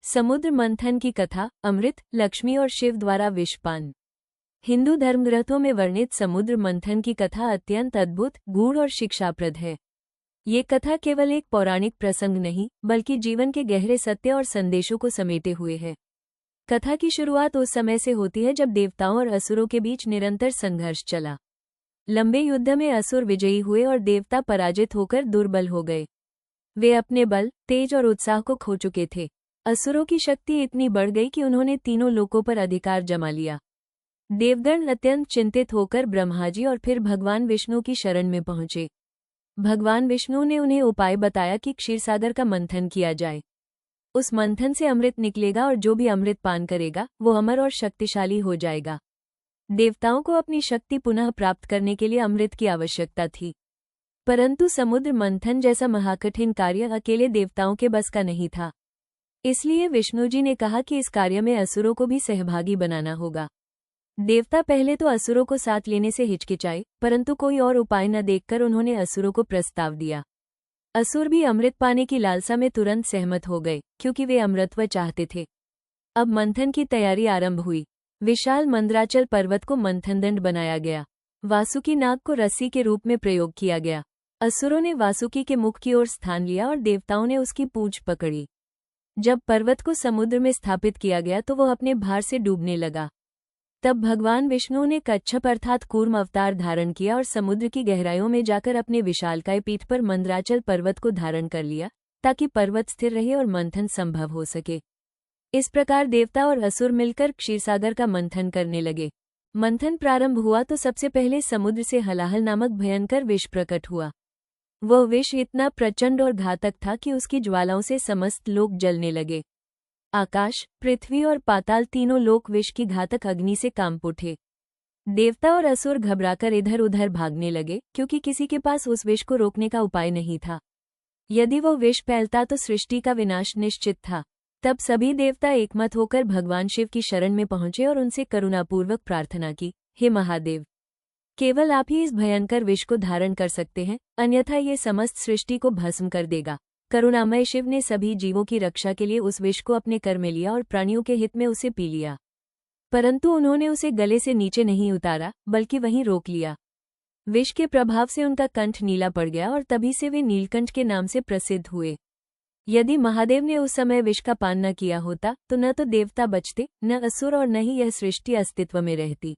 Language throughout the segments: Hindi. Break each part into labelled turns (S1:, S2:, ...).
S1: समुद्र मंथन की कथा, अमृत, लक्ष्मी और शिव द्वारा विषपान। हिंदू धर्मग्रंथों में वर्णित समुद्र मंथन की कथा अत्यंत अद्भुत, गूढ़ और शिक्षाप्रद है। ये कथा केवल एक पौराणिक प्रसंग नहीं, बल्कि जीवन के गहरे सत्य और संदेशों को समेटे हुए है। कथा की शुरुआत उस समय से होती है जब देवताओं और असुरों के बीच निरंतर संघर्ष चला। लंबे युद्ध में असुर विजयी हुए और देवता पराजित होकर दुर्बल हो गए। वे अपने बल, तेज और उत्साह को खो चुके थे। असुरों की शक्ति इतनी बढ़ गई कि उन्होंने तीनों लोकों पर अधिकार जमा लिया। देवगण अत्यंत चिंतित होकर ब्रह्माजी और फिर भगवान विष्णु की शरण में पहुंचे। भगवान विष्णु ने उन्हें उपाय बताया कि क्षीरसागर का मंथन किया जाए। उस मंथन से अमृत निकलेगा और जो भी अमृत पान करेगा वो अमर और शक्तिशाली हो जाएगा। देवताओं को अपनी शक्ति पुनः प्राप्त करने के लिए अमृत की आवश्यकता थी, परंतु समुद्र मंथन जैसा महाकठिन कार्य अकेले देवताओं के बस का नहीं था। इसलिए विष्णुजी ने कहा कि इस कार्य में असुरों को भी सहभागी बनाना होगा। देवता पहले तो असुरों को साथ लेने से हिचकिचाए, परंतु कोई और उपाय न देखकर उन्होंने असुरों को प्रस्ताव दिया। असुर भी अमृत पाने की लालसा में तुरंत सहमत हो गए, क्योंकि वे अमृतत्व चाहते थे। अब मंथन की तैयारी आरंभ हुई। विशाल मंद्राचल पर्वत को मंथनदंड बनाया गया। वासुकी नाग को रस्सी के रूप में प्रयोग किया गया। असुरों ने वासुकी के मुख की ओर स्थान लिया और देवताओं ने उसकी पूंछ पकड़ी। जब पर्वत को समुद्र में स्थापित किया गया तो वह अपने भार से डूबने लगा। तब भगवान विष्णु ने कच्छप अर्थात कूर्म अवतार धारण किया और समुद्र की गहराइयों में जाकर अपने विशालकाय पीठ पर मंद्राचल पर्वत को धारण कर लिया, ताकि पर्वत स्थिर रहे और मंथन संभव हो सके। इस प्रकार देवता और असुर मिलकर क्षीरसागर का मंथन करने लगे। मंथन प्रारंभ हुआ तो सबसे पहले समुद्र से हलाहल नामक भयंकर विष प्रकट हुआ। वह विष इतना प्रचंड और घातक था कि उसकी ज्वालाओं से समस्त लोक जलने लगे। आकाश, पृथ्वी और पाताल तीनों लोक विष की घातक अग्नि से कांप उठे। देवता और असुर घबराकर इधर उधर भागने लगे, क्योंकि किसी के पास उस विष को रोकने का उपाय नहीं था। यदि वो विष फैलता तो सृष्टि का विनाश निश्चित था। तब सभी देवता एकमत होकर भगवान शिव की शरण में पहुंचे और उनसे करुणापूर्वक प्रार्थना की, हे महादेव, केवल आप ही इस भयंकर विष को धारण कर सकते हैं, अन्यथा ये समस्त सृष्टि को भस्म कर देगा। करुणामय शिव ने सभी जीवों की रक्षा के लिए उस विष को अपने कर में लिया और प्राणियों के हित में उसे पी लिया। परंतु उन्होंने उसे गले से नीचे नहीं उतारा, बल्कि वहीं रोक लिया। विष के प्रभाव से उनका कंठ नीला पड़ गया और तभी से वे नीलकंठ के नाम से प्रसिद्ध हुए। यदि महादेव ने उस समय विष का पान न किया होता तो न तो देवता बचते, न असुर और न ही यह सृष्टि अस्तित्व में रहती।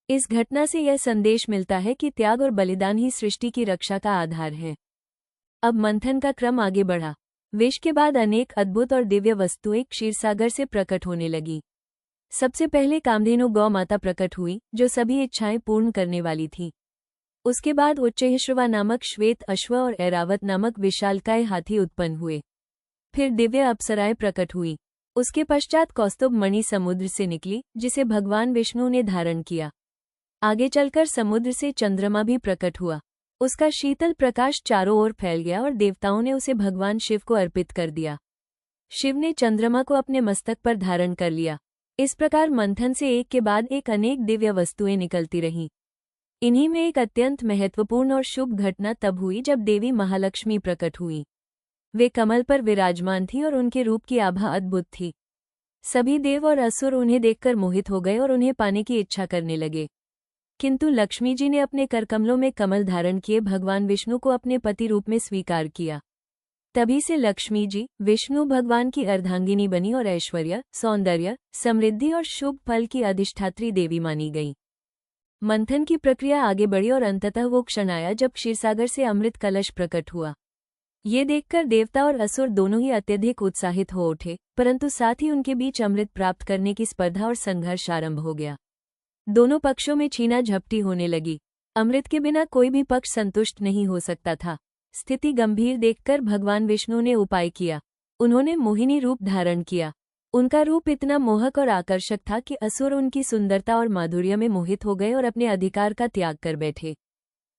S1: इस घटना से यह संदेश मिलता है कि त्याग और बलिदान ही सृष्टि की रक्षा का आधार है। अब मंथन का क्रम आगे बढ़ा। विष के बाद अनेक अद्भुत और दिव्य वस्तुएं क्षीरसागर से प्रकट होने लगी। सबसे पहले कामधेनु गौ माता प्रकट हुई, जो सभी इच्छाएं पूर्ण करने वाली थी। उसके बाद उच्चैःश्रवा नामक श्वेत अश्व और ऐरावत नामक विशालकाय हाथी उत्पन्न हुए। फिर दिव्य अप्सराएं प्रकट हुई। उसके पश्चात कौस्तुभ मणि समुद्र से निकली, जिसे भगवान विष्णु ने धारण किया। आगे चलकर समुद्र से चंद्रमा भी प्रकट हुआ। उसका शीतल प्रकाश चारों ओर फैल गया और देवताओं ने उसे भगवान शिव को अर्पित कर दिया। शिव ने चंद्रमा को अपने मस्तक पर धारण कर लिया। इस प्रकार मंथन से एक के बाद एक अनेक दिव्य वस्तुएं निकलती रहीं। इन्हीं में एक अत्यंत महत्वपूर्ण और शुभ घटना तब हुई जब देवी महालक्ष्मी प्रकट हुई। वे कमल पर विराजमान थी और उनके रूप की आभा अद्भुत थी। सभी देव और असुर उन्हें देखकर मोहित हो गए और उन्हें पाने की इच्छा करने लगे। किंतु लक्ष्मी जी ने अपने करकमलों में कमल धारण किए भगवान विष्णु को अपने पति रूप में स्वीकार किया। तभी से लक्ष्मी जी विष्णु भगवान की अर्धांगिनी बनी और ऐश्वर्य, सौंदर्य, समृद्धि और शुभ फल की अधिष्ठात्री देवी मानी गई। मंथन की प्रक्रिया आगे बढ़ी और अंततः वो क्षण आया जब क्षीरसागर से अमृत कलश प्रकट हुआ। ये देखकर देवता और असुर दोनों ही अत्यधिक उत्साहित हो उठे, परंतु साथ ही उनके बीच अमृत प्राप्त करने की स्पर्धा और संघर्ष आरंभ हो गया। दोनों पक्षों में छीना झपटी होने लगी। अमृत के बिना कोई भी पक्ष संतुष्ट नहीं हो सकता था। स्थिति गंभीर देखकर भगवान विष्णु ने उपाय किया। उन्होंने मोहिनी रूप धारण किया। उनका रूप इतना मोहक और आकर्षक था कि असुर उनकी सुंदरता और माधुर्य में मोहित हो गए और अपने अधिकार का त्याग कर बैठे।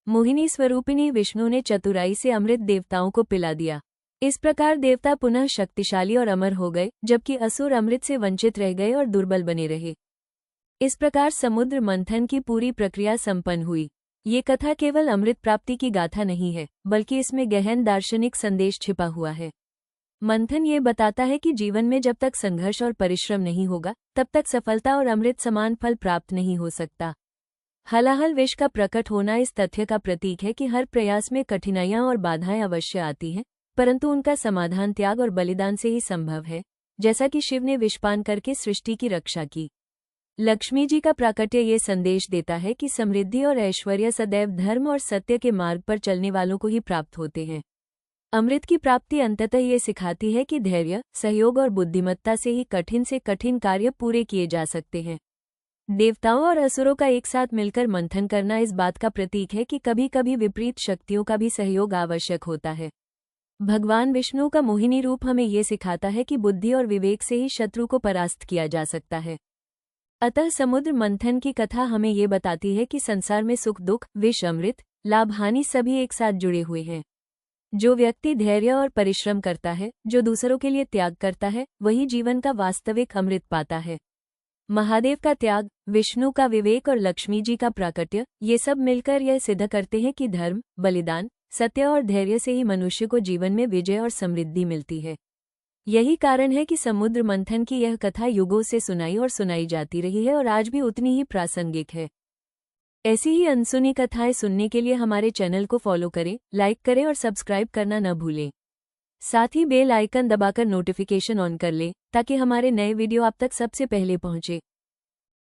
S1: मोहिनी स्वरूपिणी विष्णु ने चतुराई से अमृत देवताओं को पिला दिया। इस प्रकार देवता पुनः शक्तिशाली और अमर हो गए, जबकि असुर अमृत से वंचित रह गए और दुर्बल बने रहे। इस प्रकार समुद्र मंथन की पूरी प्रक्रिया संपन्न हुई। ये कथा केवल अमृत प्राप्ति की गाथा नहीं है, बल्कि इसमें गहन दार्शनिक संदेश छिपा हुआ है। मंथन ये बताता है कि जीवन में जब तक संघर्ष और परिश्रम नहीं होगा तब तक सफलता और अमृत समान फल प्राप्त नहीं हो सकता। हलाहल विष का प्रकट होना इस तथ्य का प्रतीक है कि हर प्रयास में कठिनाइयां और बाधाएं अवश्य आती हैं, परंतु उनका समाधान त्याग और बलिदान से ही संभव है, जैसा कि शिव ने विषपान करके सृष्टि की रक्षा की। लक्ष्मी जी का प्राकट्य ये संदेश देता है कि समृद्धि और ऐश्वर्य सदैव धर्म और सत्य के मार्ग पर चलने वालों को ही प्राप्त होते हैं। अमृत की प्राप्ति अंततः ये सिखाती है कि धैर्य, सहयोग और बुद्धिमत्ता से ही कठिन से कठिन कार्य पूरे किए जा सकते हैं। देवताओं और असुरों का एक साथ मिलकर मंथन करना इस बात का प्रतीक है कि कभी कभी विपरीत शक्तियों का भी सहयोग आवश्यक होता है। भगवान विष्णु का मोहिनी रूप हमें ये सिखाता है कि बुद्धि और विवेक से ही शत्रु को परास्त किया जा सकता है। अतः समुद्र मंथन की कथा हमें ये बताती है कि संसार में सुख दुख, विष अमृत, लाभ हानि सभी एक साथ जुड़े हुए हैं। जो व्यक्ति धैर्य और परिश्रम करता है, जो दूसरों के लिए त्याग करता है, वही जीवन का वास्तविक अमृत पाता है। महादेव का त्याग, विष्णु का विवेक और लक्ष्मी जी का प्राकट्य, ये सब मिलकर यह सिद्ध करते हैं कि धर्म, बलिदान, सत्य और धैर्य से ही मनुष्य को जीवन में विजय और समृद्धि मिलती है। यही कारण है कि समुद्र मंथन की यह कथा युगों से सुनाई जाती रही है और आज भी उतनी ही प्रासंगिक है। ऐसी ही अनसुनी कथाएं सुनने के लिए हमारे चैनल को फॉलो करें, लाइक करें और सब्सक्राइब करना न भूलें। साथ ही बेल आइकन दबाकर नोटिफिकेशन ऑन कर लें ताकि हमारे नए वीडियो आप तक सबसे पहले पहुंचे।